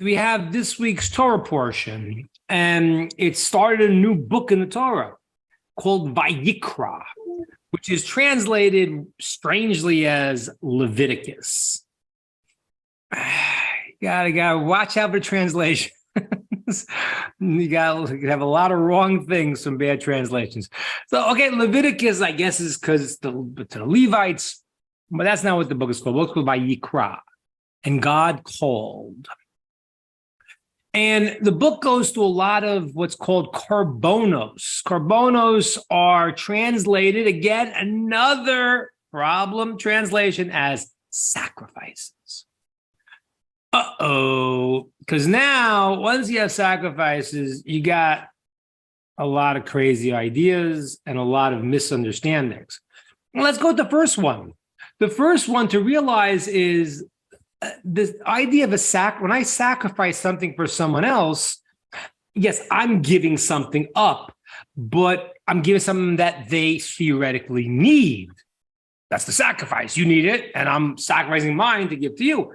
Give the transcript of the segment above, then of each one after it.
we have this week's Torah portion, and it started a new book in the Torah called Vayikra, which is translated strangely as Leviticus. You gotta watch out for translation. You have a lot of wrong things from bad translations. So, okay, Leviticus, I guess, is because it's to the Levites, but that's not what the book is called. The book is called Vayikra, and God called. And the book goes through a lot of what's called korbanos. Korbanos are translated, again, another problem translation, as sacrifices. Because now, once you have sacrifices, you got a lot of crazy ideas and a lot of misunderstandings. Well, let's go with the first one. The first one to realize is this idea of when I sacrifice something for someone else, yes, I'm giving something up, but I'm giving something that they theoretically need. That's the sacrifice. You need it, and I'm sacrificing mine to give to you.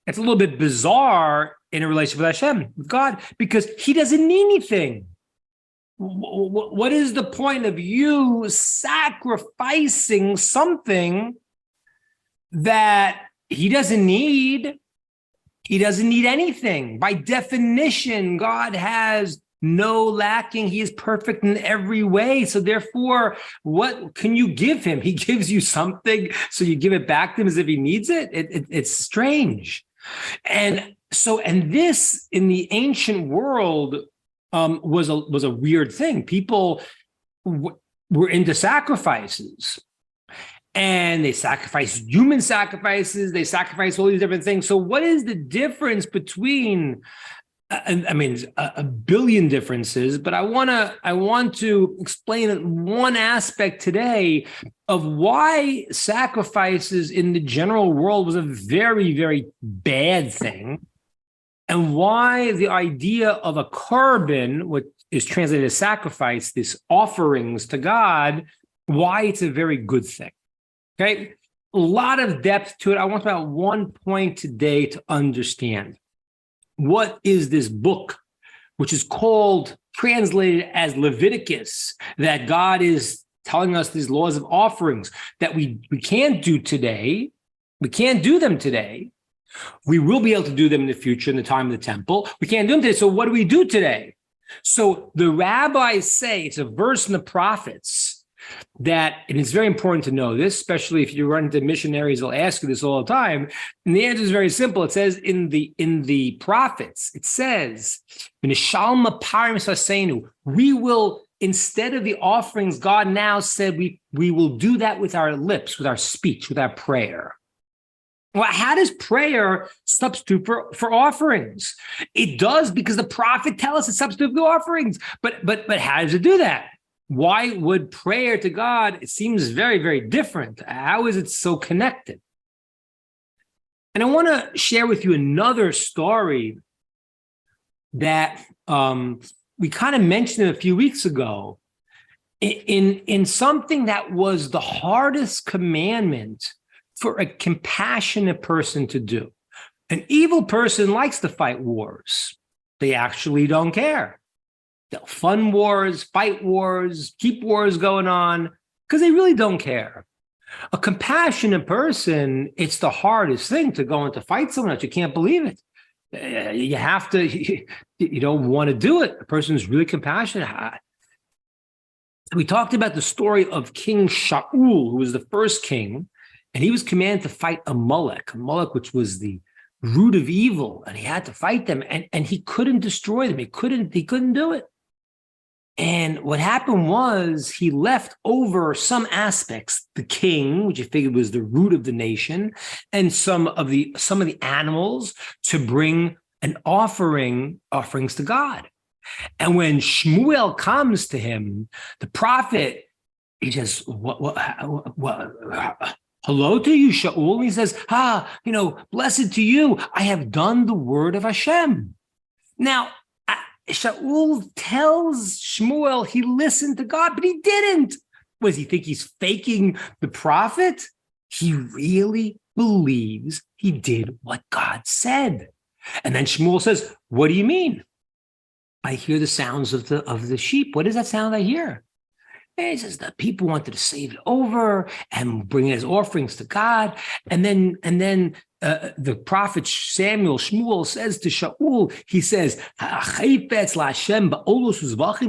It's a little bit bizarre in a relationship with Hashem, with God, because he doesn't need anything. What is the point of you sacrificing something that he doesn't need? He doesn't need anything. By definition, God has no lacking. He is perfect in every way. So therefore, what can you give him? He gives you something, so you give it back to him as if he needs it. It's strange. And this in the ancient world was a weird thing. People were into sacrifices. And they sacrifice human sacrifices. They sacrifice all these different things. So what is the difference between, a billion differences, but I want to explain one aspect today of why sacrifices in the general world was a very, very bad thing, and why the idea of a korban, what is translated as sacrifice, this offerings to God, why it's a very good thing. Okay, a lot of depth to it. I want about one point today to understand. What is this book, which is called, translated as Leviticus, that God is telling us these laws of offerings that we can't do today. We can't do them today. We will be able to do them in the future in the time of the temple. We can't do them today. So what do we do today? So the rabbis say, it's a verse in the prophets, that, and it's very important to know this, especially if you run into missionaries, they'll ask you this all the time. And the answer is very simple. It says in the prophets, it says, we will, instead of the offerings, God now said we will do that with our lips, with our speech, with our prayer. Well, how does prayer substitute for offerings? It does, because the prophet tells us to substitute for offerings. But how does it do that? Why would prayer to God, it seems very, very different. How is it so connected? And I want to share with you another story that we kind of mentioned a few weeks ago in something that was the hardest commandment for a compassionate person to do. An evil person likes to fight wars. They actually don't care. They'll fund wars, fight wars, keep wars going on, because they really don't care. A compassionate person, it's the hardest thing to go into fight someone else. You can't believe it. You have to, you don't want to do it. A person who's really compassionate. We talked about the story of King Shaul, who was the first king, and he was commanded to fight Amalek, which was the root of evil, and he had to fight them, and he couldn't destroy them. He couldn't do it. And what happened was he left over some aspects, the king, which he figured was the root of the nation, and some of the animals to bring an offerings to God. And when Shmuel comes to him, the prophet, he says, what hello to you, Shaul. And he says, blessed to you. I have done the word of Hashem. Now, Shaul tells Shmuel he listened to God, but he didn't. Does he think he's faking the prophet? He really believes he did what God said. And then Shmuel says, what do you mean? I hear the sounds of the sheep. What is that sound I hear? And he says the people wanted to save it over and bring it as offerings to God. And then the prophet Shmuel says to Shaul, he says,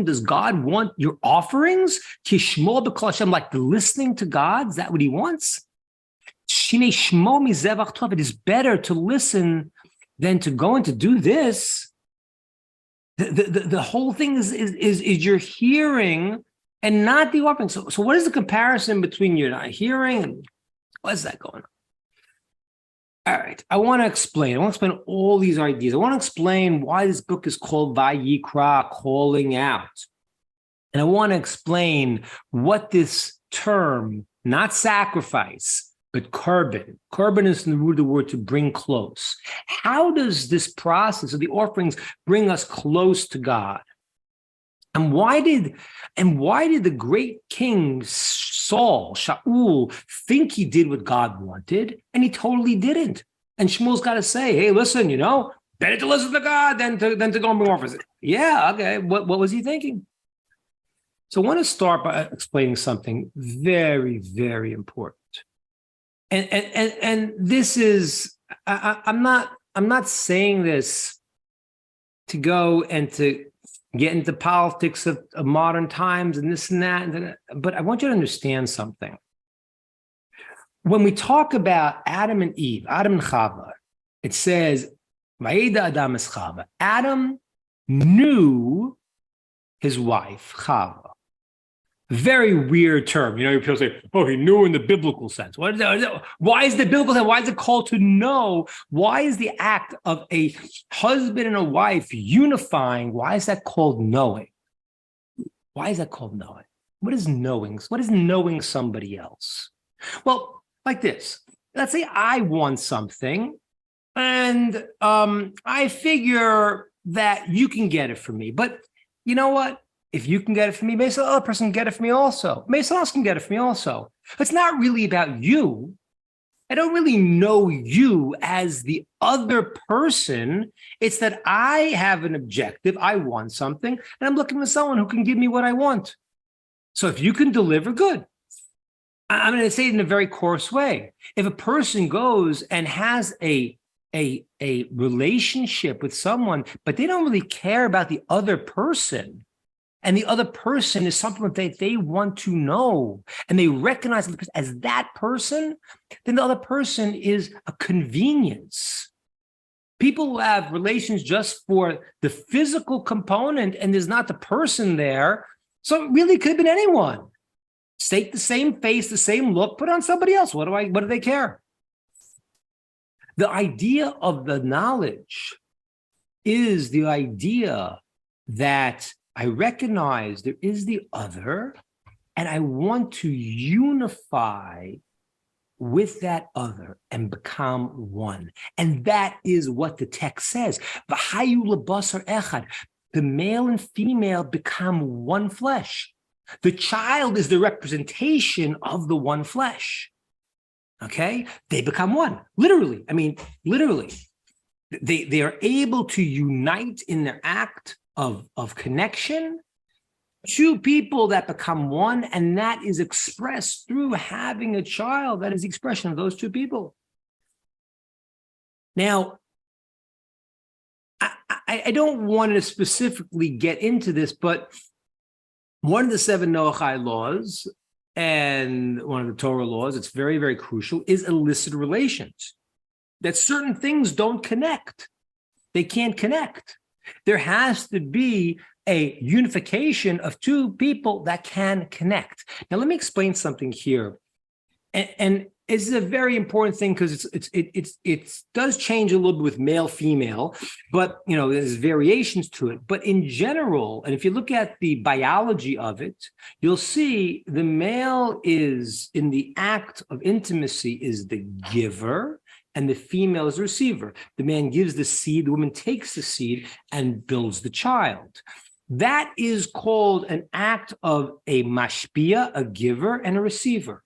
does God want your offerings? Like the listening to God? Is that what he wants? It is better to listen than to go and to do this. The whole thing is you're hearing and not the offering. So what is the comparison between you're not hearing and what's that going on? All right, I want to explain all these ideas. I want to explain why this book is called Vayikra, calling out. And I want to explain what this term, not sacrifice, but korban is the root of the word to bring close. How does this process of the offerings bring us close to God? And why did the great king Shaul, think he did what God wanted, and he totally didn't? And Shmuel's got to say, hey, listen, better to listen to God than to go and bring offerings. Yeah, okay. What was he thinking? So I want to start by explaining something very, very important. And this is, I'm not saying this to go and to get into politics of modern times and this and that, but I want you to understand something. When we talk about Adam and Eve, Adam and Chava, it says, Vayeda Adam es Chava. Adam knew his wife, Chava. Very weird term. People say, oh, he knew in the biblical sense. Why is the biblical sense? Why is it called to know? Why is the act of a husband and a wife unifying? Why is that called knowing? Why is that called knowing? What is knowing? What is knowing somebody else? Well, like this. Let's say I want something and I figure that you can get it for me. But you know what? If you can get it for me, maybe some other person can get it for me also. Maybe someone else can get it for me also. It's not really about you. I don't really know you as the other person. It's that I have an objective. I want something, and I'm looking for someone who can give me what I want. So if you can deliver, good. I'm going to say it in a very coarse way. If a person goes and has a relationship with someone, but they don't really care about the other person, and the other person is something that they want to know, and they recognize the person as that person, then the other person is a convenience. People who have relations just for the physical component and there's not the person there, so it really could have been anyone. Take the same face, the same look, put on somebody else. What do they care? The idea of the knowledge is the idea that I recognize there is the other, and I want to unify with that other and become one. And that is what the text says. V'hayu lebasar echad. The male and female become one flesh. The child is the representation of the one flesh. Okay? They become one. Literally. Literally. They are able to unite in their act of connection, two people that become one, and that is expressed through having a child. That is the expression of those two people. Now, I don't want to specifically get into this, but one of the 7 Noahide laws and one of the Torah laws, it's very, very crucial, is illicit relations. That certain things don't connect. They can't connect. There has to be a unification of two people that can connect. Now, let me explain something here. And it's a very important thing because it does change a little bit with male, female, but there's variations to it. But in general, and if you look at the biology of it, you'll see the male is in the act of intimacy is the giver, and the female is the receiver. The man gives the seed, the woman takes the seed and builds the child. That is called an act of a mashpia, a giver, and a receiver.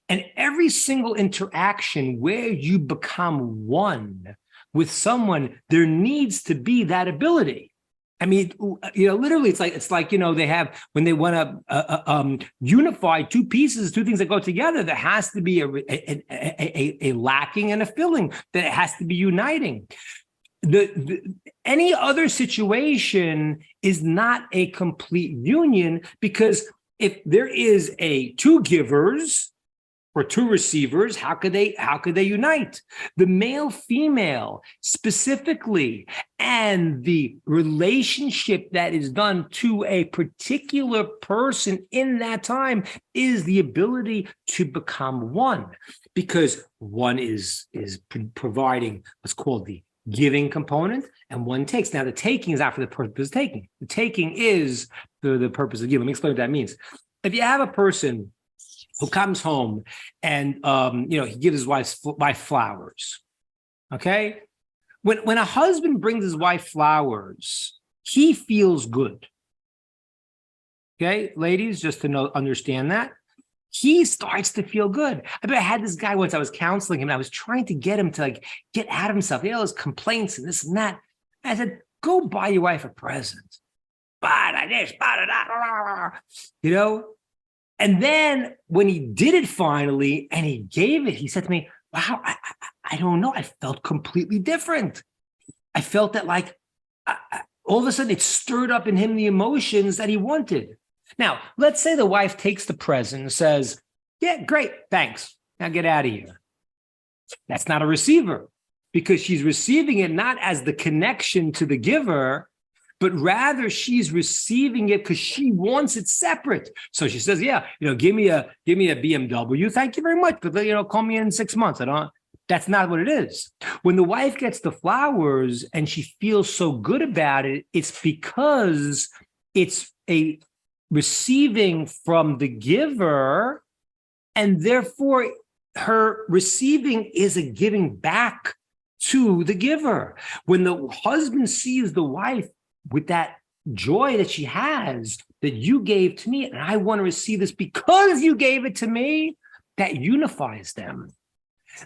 And every single interaction where you become one with someone, there needs to be that ability. I mean, literally, it's like they have, when they want to unify two things that go together, there has to be a lacking and a filling, that it has to be uniting. Any other situation is not a complete union, because if there is two givers or two receivers, how could they unite? The male female specifically, and the relationship that is done to a particular person in that time, is the ability to become one, because one is providing what's called the giving component, and one takes. Now, the taking is not for the purpose of taking. The taking is the purpose of giving. Let me explain what that means. If you have a person who comes home and he gives his wife flowers, okay? When a husband brings his wife flowers, he feels good. Okay, ladies, just to understand that. He starts to feel good. I had this guy once, I was counseling him, and I was trying to get him to get out of himself. He had all his complaints and this and that. I said, go buy your wife a present. Buy this, buy that, And then when he did it finally and he gave it, he said to me, wow, I don't know. I felt completely different. I felt that all of a sudden it stirred up in him the emotions that he wanted. Now, let's say the wife takes the present and says, yeah, great, thanks. Now get out of here. That's not a receiver, because she's receiving it not as the connection to the giver, but rather she's receiving it because she wants it separate. So she says, yeah, give me a BMW. Thank you very much. But, call me in 6 months. That's not what it is. When the wife gets the flowers and she feels so good about it, it's because it's a receiving from the giver, and therefore her receiving is a giving back to the giver. When the husband sees the wife with that joy that she has, that you gave to me, and I want to receive this because you gave it to me, that unifies them.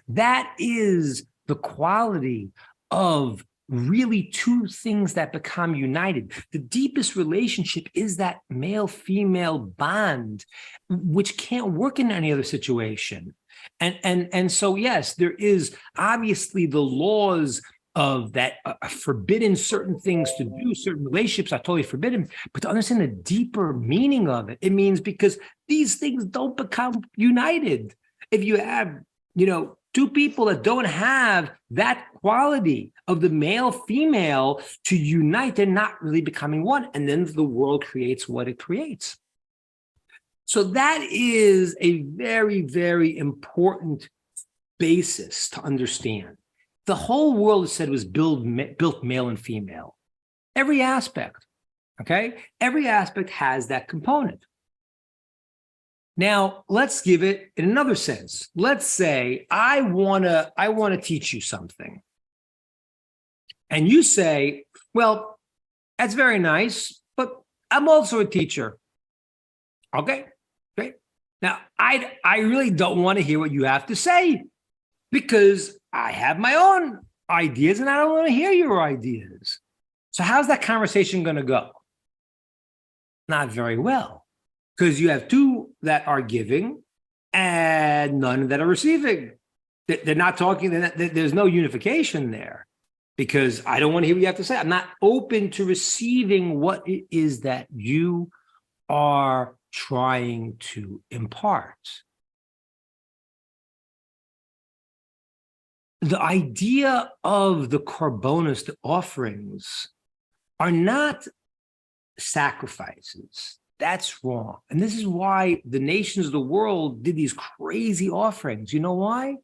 That is the quality of really two things that become united. The deepest relationship is that male-female bond, which can't work in any other situation. And so, yes, there is obviously the laws of that are forbidden certain things to do, certain relationships are totally forbidden, but to understand the deeper meaning of it, it means because these things don't become united. If you have, two people that don't have that quality of the male-female to unite, they're not really becoming one. And then the world creates what it creates. So that is a very, very important basis to understand. The whole world, said, was built male and female. Every aspect, okay? Every aspect has that component. Now, let's give it in another sense. Let's say I want to teach you something. And you say, well, that's very nice, but I'm also a teacher. Okay, great. Now, I really don't want to hear what you have to say, because I have my own ideas and I don't want to hear your ideas. So how's that conversation going to go? Not very well. Because you have two that are giving and none that are receiving. They're not talking, there's no unification there, because I don't want to hear what you have to say. I'm not open to receiving what it is that you are trying to impart. The idea of the korbanos, the offerings, are not sacrifices. That's wrong. And this is why the nations of the world did these crazy offerings. You know why?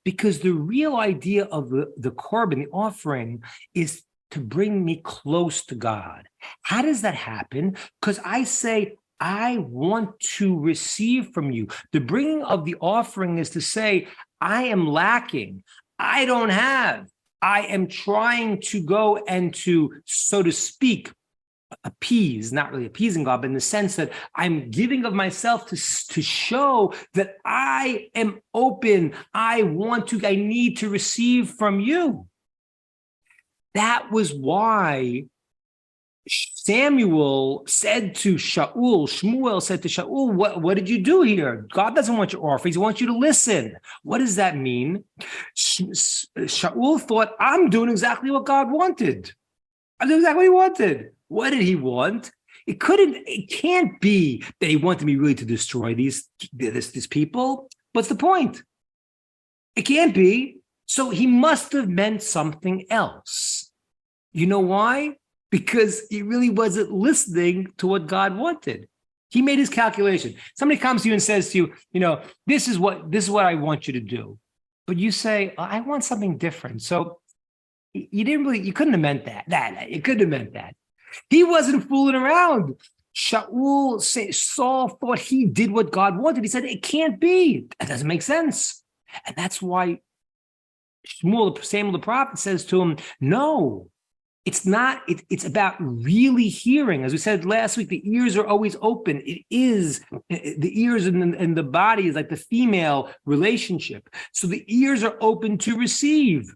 Because the real idea of the korban, the offering, is to bring me close to God. How does that happen? Because I say, I want to receive from you. The bringing of the offering is to say, I am lacking. I don't have. I am trying to go and to, so to speak, appease, not really appeasing God, but in the sense that I'm giving of myself to show that I am open. I need to receive from you. That was why Shmuel said to Shaul, what did you do here? God doesn't want your offerings. He wants you to listen. What does that mean? Shaul thought, I'm doing exactly what God wanted. I'm doing exactly what he wanted. What did he want? It can't be that he wanted me really to destroy these people. What's the point? It can't be. So he must have meant something else. You know why? Because he really wasn't listening to what God wanted. He made his calculation. Somebody comes to you and says to you, this is what I want you to do. But you say, I want something different. So you couldn't have meant that. You couldn't have meant that. He wasn't fooling around. Saul thought he did what God wanted. He said, it can't be. That doesn't make sense. And that's why Samuel the prophet says to him, no, it's not. It's about really hearing. As we said last week, the ears are always open. It is the ears and the body is like the female relationship. So the ears are open to receive.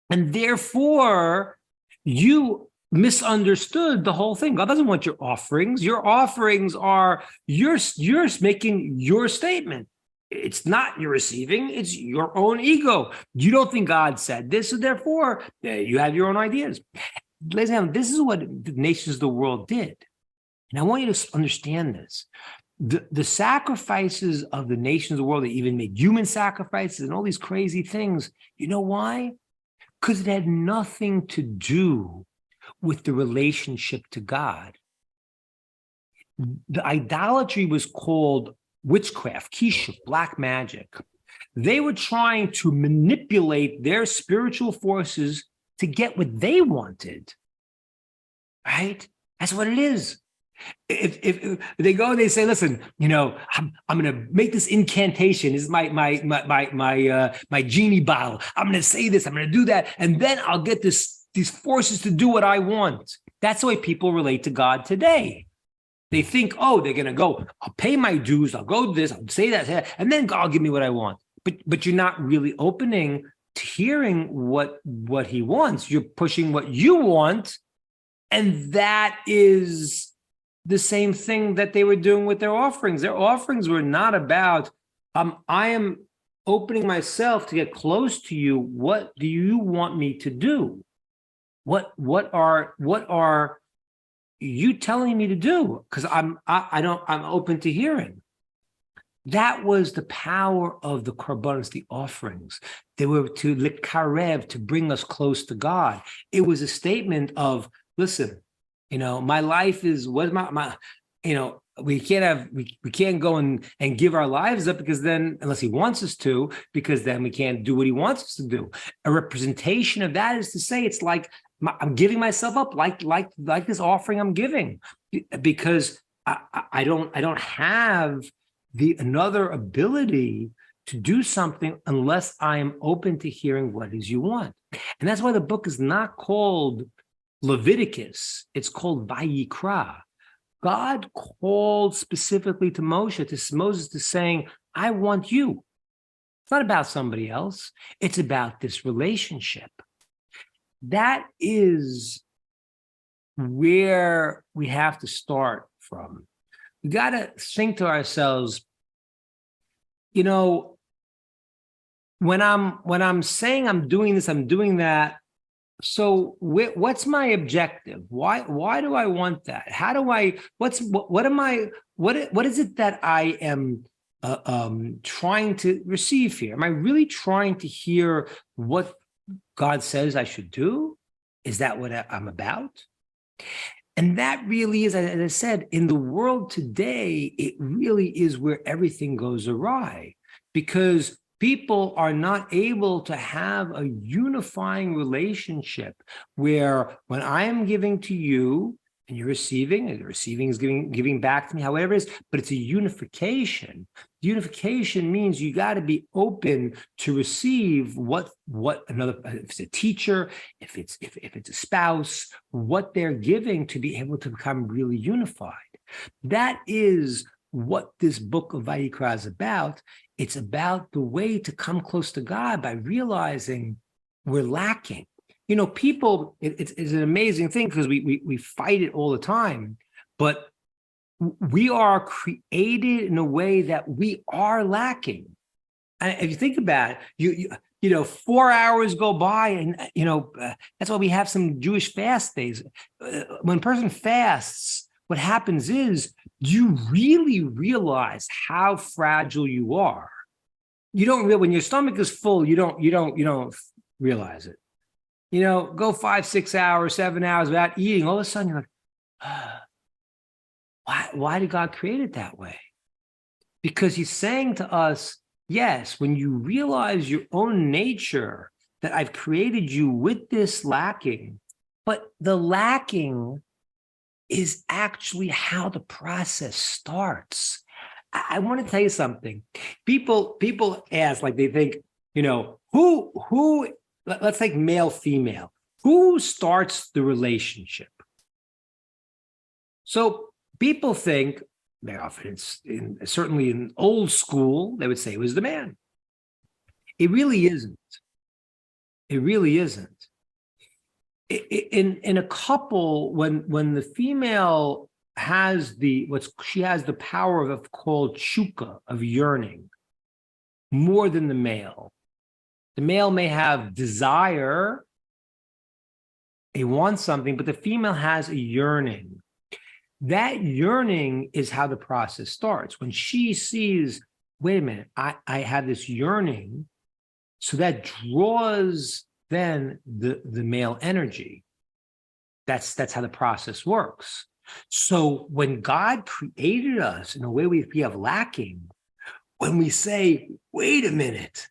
And therefore, you misunderstood the whole thing. God doesn't want your offerings. Your offerings are you're making your statement. It's not your receiving, it's your own ego. You don't think God said this, so therefore you have your own ideas. Ladies and gentlemen, this is what the nations of the world did. And I want you to understand this. The sacrifices of the nations of the world, they even made human sacrifices and all these crazy things. You know why? Because it had nothing to do with the relationship to God. The idolatry was called witchcraft, kishuk, black magic. They were trying to manipulate their spiritual forces to get what they wanted, right? That's what it is. If they go and they say, listen, I'm going to make this incantation. This is my genie bottle. I'm going to say this. I'm going to do that, and then I'll get these forces to do what I want. That's the way people relate to God today. They think, they're going to go, I'll pay my dues, I'll go do this, I'll say that, and then God will give me what I want. But you're not really opening to hearing what he wants. You're pushing what you want, and that is the same thing that they were doing with their offerings. Their offerings were not about, I am opening myself to get close to you. What do you want me to do? What are you telling me to do? Because I'm open to hearing. That was the power of the korbanos, the offerings. They were to karov, to bring us close to God. It was a statement of, listen, my life is what my we can't go and give our lives up, because then, unless he wants us to, because then we can't do what he wants us to do. A representation of that is to say, it's like I'm giving myself up, like this offering I'm giving, because I don't have another ability to do something unless I am open to hearing what it is you want. And that's why the book is not called Leviticus, it's called Vayikra. God called specifically to Moses to saying, I want you. It's not about somebody else. It's about this relationship. That is where we have to start from. We got to think to ourselves, when I'm saying I'm doing this, I'm doing that, so what's my objective? Why do I want that? How do I, what is it that I am trying to receive here? Am I really trying to hear what God says I should do? Is that what I'm about? And that really is, as I said, in the world today, it really is where everything goes awry, because people are not able to have a unifying relationship where when I am giving to you and you're receiving, and the receiving is giving back to me, however it is, but it's a unification. Unification means you got to be open to receive what another, if it's a teacher, if it's a spouse, what they're giving, to be able to become really unified. That is what this book of Vayikra is about. It's about the way to come close to God by realizing we're lacking. People, it's an amazing thing because we fight it all the time, but we are created in a way that we are lacking. And if you think about it, 4 hours go by, and that's why we have some Jewish fast days. When a person fasts, what happens is you really realize how fragile you are. You don't realize when your stomach is full. You don't realize it. Go 5, 6 hours, 7 hours without eating. All of a sudden, you're like, why did God create it that way? Because He's saying to us, yes, when you realize your own nature, that I've created you with this lacking, but the lacking is actually how the process starts. I want to tell you something. People ask, like they think, who, let's take male, female, who starts the relationship? So people think, very often it's certainly in old school, they would say it was the man. It really isn't. It really isn't. In a couple, when the female has she has the power of called chukka, of yearning, more than the male. The male may have desire, he wants something, but the female has a yearning. That yearning is how the process starts. When she sees, wait a minute, I have this yearning, so that draws then the male energy. That's how the process works. So when God created us in a way we have lacking, when we say, wait a minute,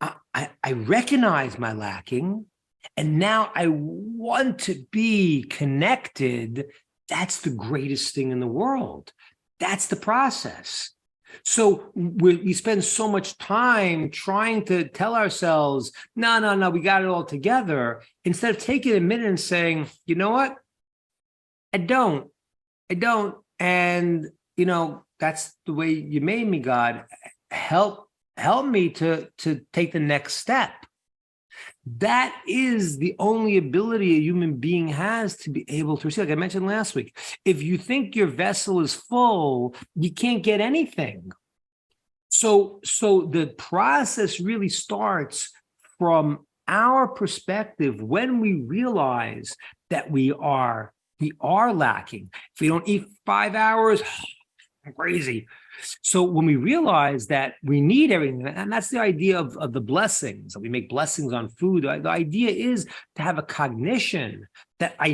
I recognize my lacking, and now I want to be connected, that's the greatest thing in the world. That's the process. So we spend so much time trying to tell ourselves, no, we got it all together, instead of taking a minute and saying, you know what? I don't. And, that's the way you made me, God. Help me to take the next step. That is the only ability a human being has to be able to receive. Like I mentioned last week, if you think your vessel is full, you can't get anything. So the process really starts from our perspective when we realize that we are lacking. If we don't eat 5 hours, I'm crazy. So when we realize that we need everything, and that's the idea of the blessings, that we make blessings on food, the idea is to have a cognition that I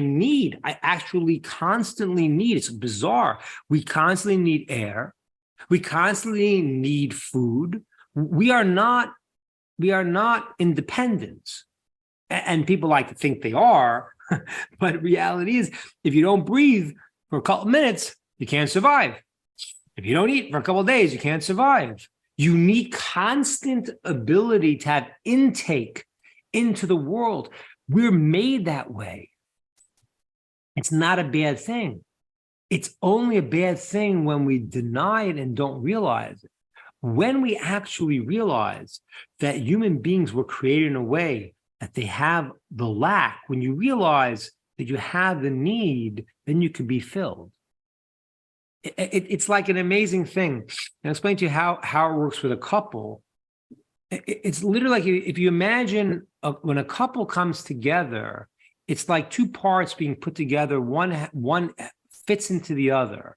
actually constantly need. It's bizarre. We constantly need air. We constantly need food. We are not independent. And people like to think they are, but reality is, if you don't breathe for a couple of minutes, you can't survive. If you don't eat for a couple of days, you can't survive. You need constant ability to have intake into the world. We're made that way. It's not a bad thing. It's only a bad thing when we deny it and don't realize it. When we actually realize that human beings were created in a way that they have the lack, when you realize that you have the need, then you can be filled. It's like an amazing thing. I'll explain to you how it works with a couple. It's literally like if you imagine when a couple comes together, it's like two parts being put together. One fits into the other,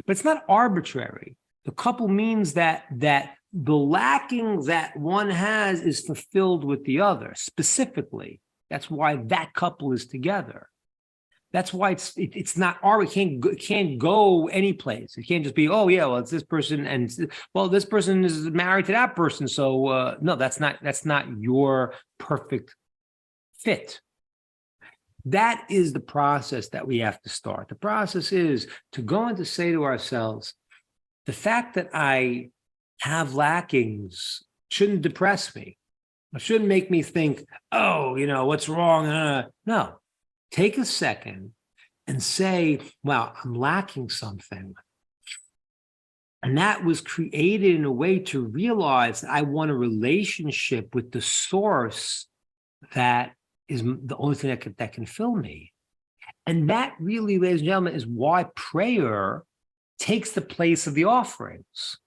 but it's not arbitrary. The couple means that the lacking that one has is fulfilled with the other specifically. That's why that couple is together. That's why it's not arbitrary. It can't go any place. It can't just be, oh yeah, well it's this person, and well this person is married to that person. So no, that's not your perfect fit. That is the process that we have to start. The process is to go and to say to ourselves, the fact that I have lackings shouldn't depress me. It shouldn't make me think, oh, what's wrong? No. Take a second and say, wow, I'm lacking something. And that was created in a way to realize that I want a relationship with the source that is the only thing that can fill me. And that really, ladies and gentlemen, is why prayer takes the place of the offerings,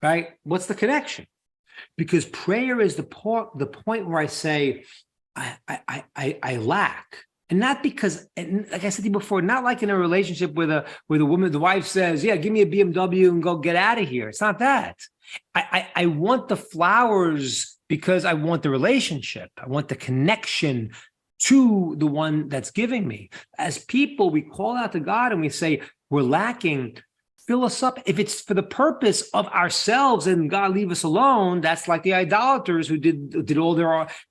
right? What's the connection? Because prayer is the point where I say, I lack. And not because, and like I said to you before, not like in a relationship where the woman, the wife says, yeah, give me a BMW and go get out of here. It's not that. I want the flowers because I want the relationship. I want the connection to the one that's giving me. As people, we call out to God and we say, we're lacking. Fill us up. If it's for the purpose of ourselves and God leave us alone, that's like the idolaters who did all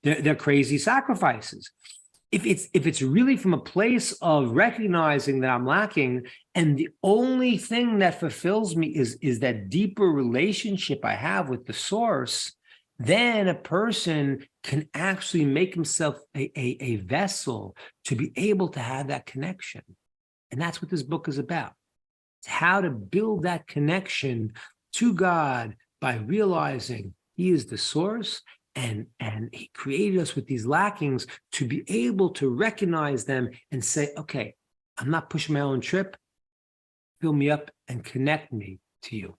their crazy sacrifices. If it's really from a place of recognizing that I'm lacking, and the only thing that fulfills me is that deeper relationship I have with the source, then a person can actually make himself a vessel to be able to have that connection. And that's what this book is about. It's how to build that connection to God by realizing He is the source, and He created us with these lackings to be able to recognize them and say, okay, I'm not pushing my own trip. Fill me up and connect me to you.